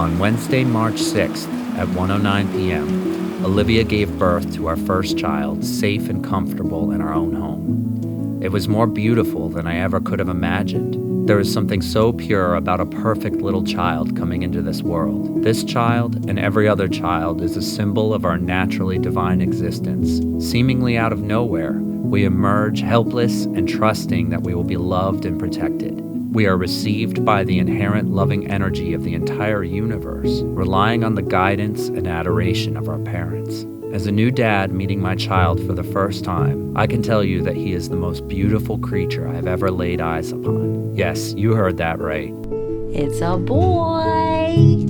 On Wednesday, March 6th at 1:09 p.m., Olivia gave birth to our first child, safe and comfortable in our own home. It was more beautiful than I ever could have imagined. There is something so pure about a perfect little child coming into this world. This child and every other child is a symbol of our naturally divine existence. Seemingly out of nowhere, we emerge helpless and trusting that we will be loved and protected. We are received by the inherent loving energy of the entire universe, relying on the guidance and adoration of our parents. As a new dad meeting my child for the first time, I can tell you that he is the most beautiful creature I have ever laid eyes upon. Yes, you heard that right. It's a boy!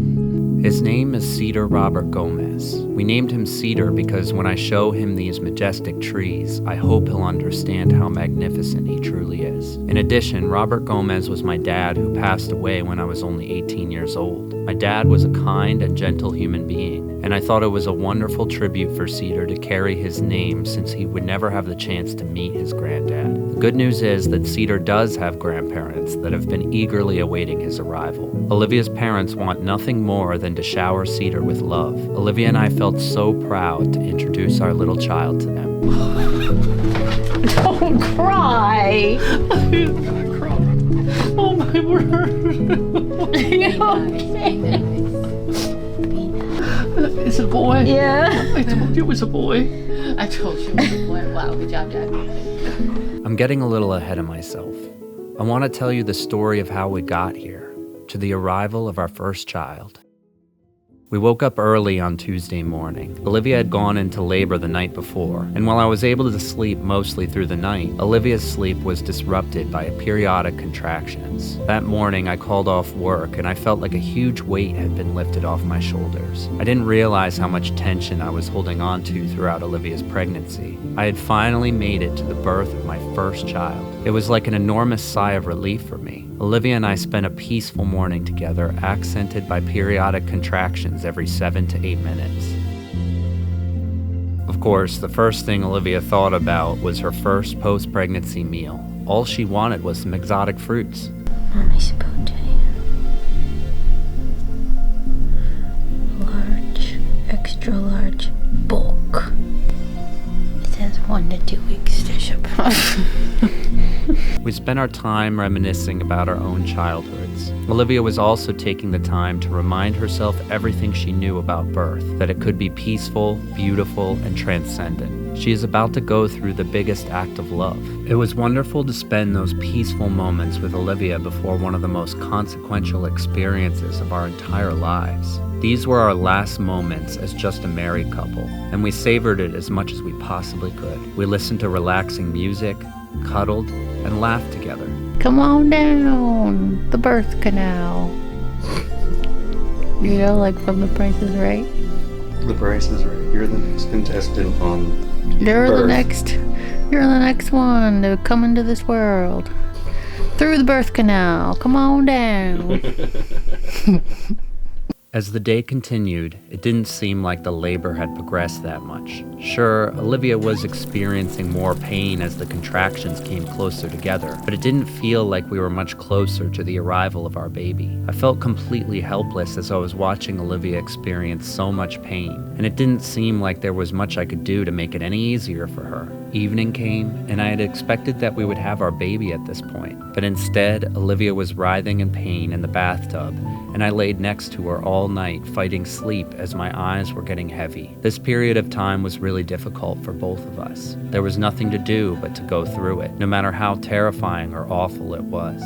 His name is Cedar Robert Gomez. We named him Cedar because when I show him these majestic trees, I hope he'll understand how magnificent he truly is. In addition, Robert Gomez was my dad who passed away when I was only 18 years old. My dad was a kind and gentle human being, and I thought it was a wonderful tribute for Cedar to carry his name since he would never have the chance to meet his granddad. The good news is that Cedar does have grandparents that have been eagerly awaiting his arrival. Olivia's parents want nothing more than to shower Cedar with love. Olivia and I felt so proud to introduce our little child to them. Don't cry! I'm gonna cry. Oh my word. You okay? It's a boy? Yeah. I told you it was a boy. I told you it was a boy. Wow, good job, Dad. I'm getting a little ahead of myself. I want to tell you the story of how we got here, to the arrival of our first child. We woke up early on Tuesday morning. Olivia had gone into labor the night before, and while I was able to sleep mostly through the night, Olivia's sleep was disrupted by periodic contractions. That morning, I called off work, and I felt like a huge weight had been lifted off my shoulders. I didn't realize how much tension I was holding on to throughout Olivia's pregnancy. I had finally made it to the birth of my first child. It was like an enormous sigh of relief for me. Olivia and I spent a peaceful morning together, accented by periodic contractions every 7 to 8 minutes. Of course, the first thing Olivia thought about was her first post-pregnancy meal. All she wanted was some exotic fruits. Mommy's potato. Large, extra large, bulk. It says 1 to 2 weeks to ship. We spent our time reminiscing about our own childhoods. Olivia was also taking the time to remind herself everything she knew about birth, that it could be peaceful, beautiful, and transcendent. She is about to go through the biggest act of love. It was wonderful to spend those peaceful moments with Olivia before one of the most consequential experiences of our entire lives. These were our last moments as just a married couple, and we savored it as much as we possibly could. We listened to relaxing music, cuddled, and laughed together. Come on down the birth canal. You know, like from The Price is Right. The Price is Right. You're the next contestant on You're Birth. the next one to come into this world. Through the birth canal. Come on down. As the day continued, it didn't seem like the labor had progressed that much. Sure, Olivia was experiencing more pain as the contractions came closer together, but it didn't feel like we were much closer to the arrival of our baby. I felt completely helpless as I was watching Olivia experience so much pain, and it didn't seem like there was much I could do to make it any easier for her. Evening came, and I had expected that we would have our baby at this point, but instead, Olivia was writhing in pain in the bathtub, and I laid next to her all night fighting sleep as my eyes were getting heavy. This period of time was really difficult for both of us. There was nothing to do but to go through it, no matter how terrifying or awful it was.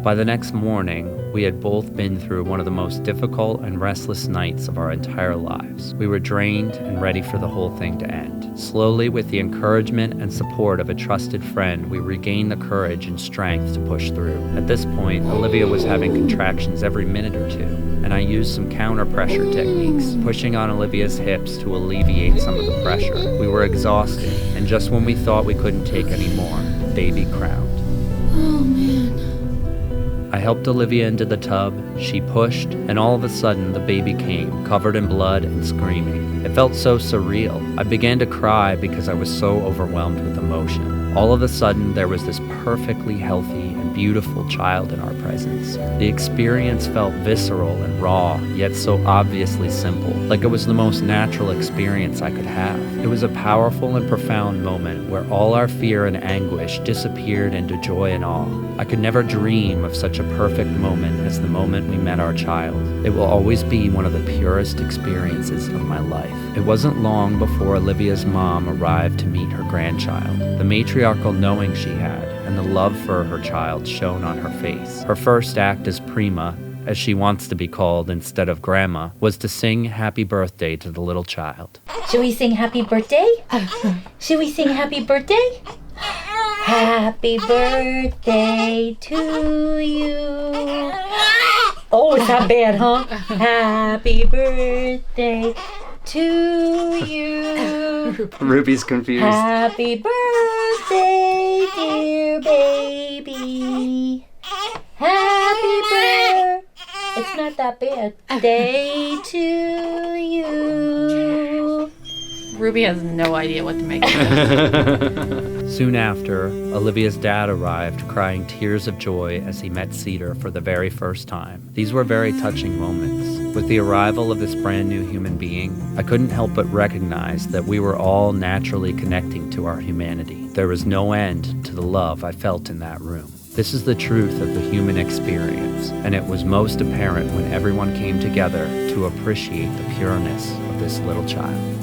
By the next morning, we had both been through one of the most difficult and restless nights of our entire lives. We were drained and ready for the whole thing to end. Slowly, with the encouragement and support of a trusted friend, we regained the courage and strength to push through. At this point, Olivia was having contractions every minute or two, and I used some counter-pressure techniques, pushing on Olivia's hips to alleviate some of the pressure. We were exhausted, and just when we thought we couldn't take any more, baby crowned. Oh, man. I helped Olivia into the tub, she pushed, and all of a sudden the baby came, covered in blood and screaming. It felt so surreal. I began to cry because I was so overwhelmed with emotion. All of a sudden, there was this perfectly healthy and beautiful child in our presence. The experience felt visceral and raw, yet so obviously simple, like it was the most natural experience I could have. It was a powerful and profound moment where all our fear and anguish disappeared into joy and awe. I could never dream of such a perfect moment as the moment we met our child. It will always be one of the purest experiences of my life. It wasn't long before Olivia's mom arrived to meet her grandchild. The matriarchal knowing she had and the love for her child shone on her face. Her first act as prima, as she wants to be called instead of grandma, was to sing happy birthday to the little child. Should we sing happy birthday? Should we sing happy birthday? Happy birthday to you. Oh, it's not bad, huh? Happy birthday to you. Ruby's confused. Happy birthday, dear baby. Happy birthday. It's not that bad. Day to you. Ruby has no idea what to make of it. Soon after, Olivia's dad arrived, crying tears of joy as he met Cedar for the very first time. These were very touching moments. With the arrival of this brand new human being, I couldn't help but recognize that we were all naturally connecting to our humanity. There was no end to the love I felt in that room. This is the truth of the human experience, and it was most apparent when everyone came together to appreciate the pureness of this little child.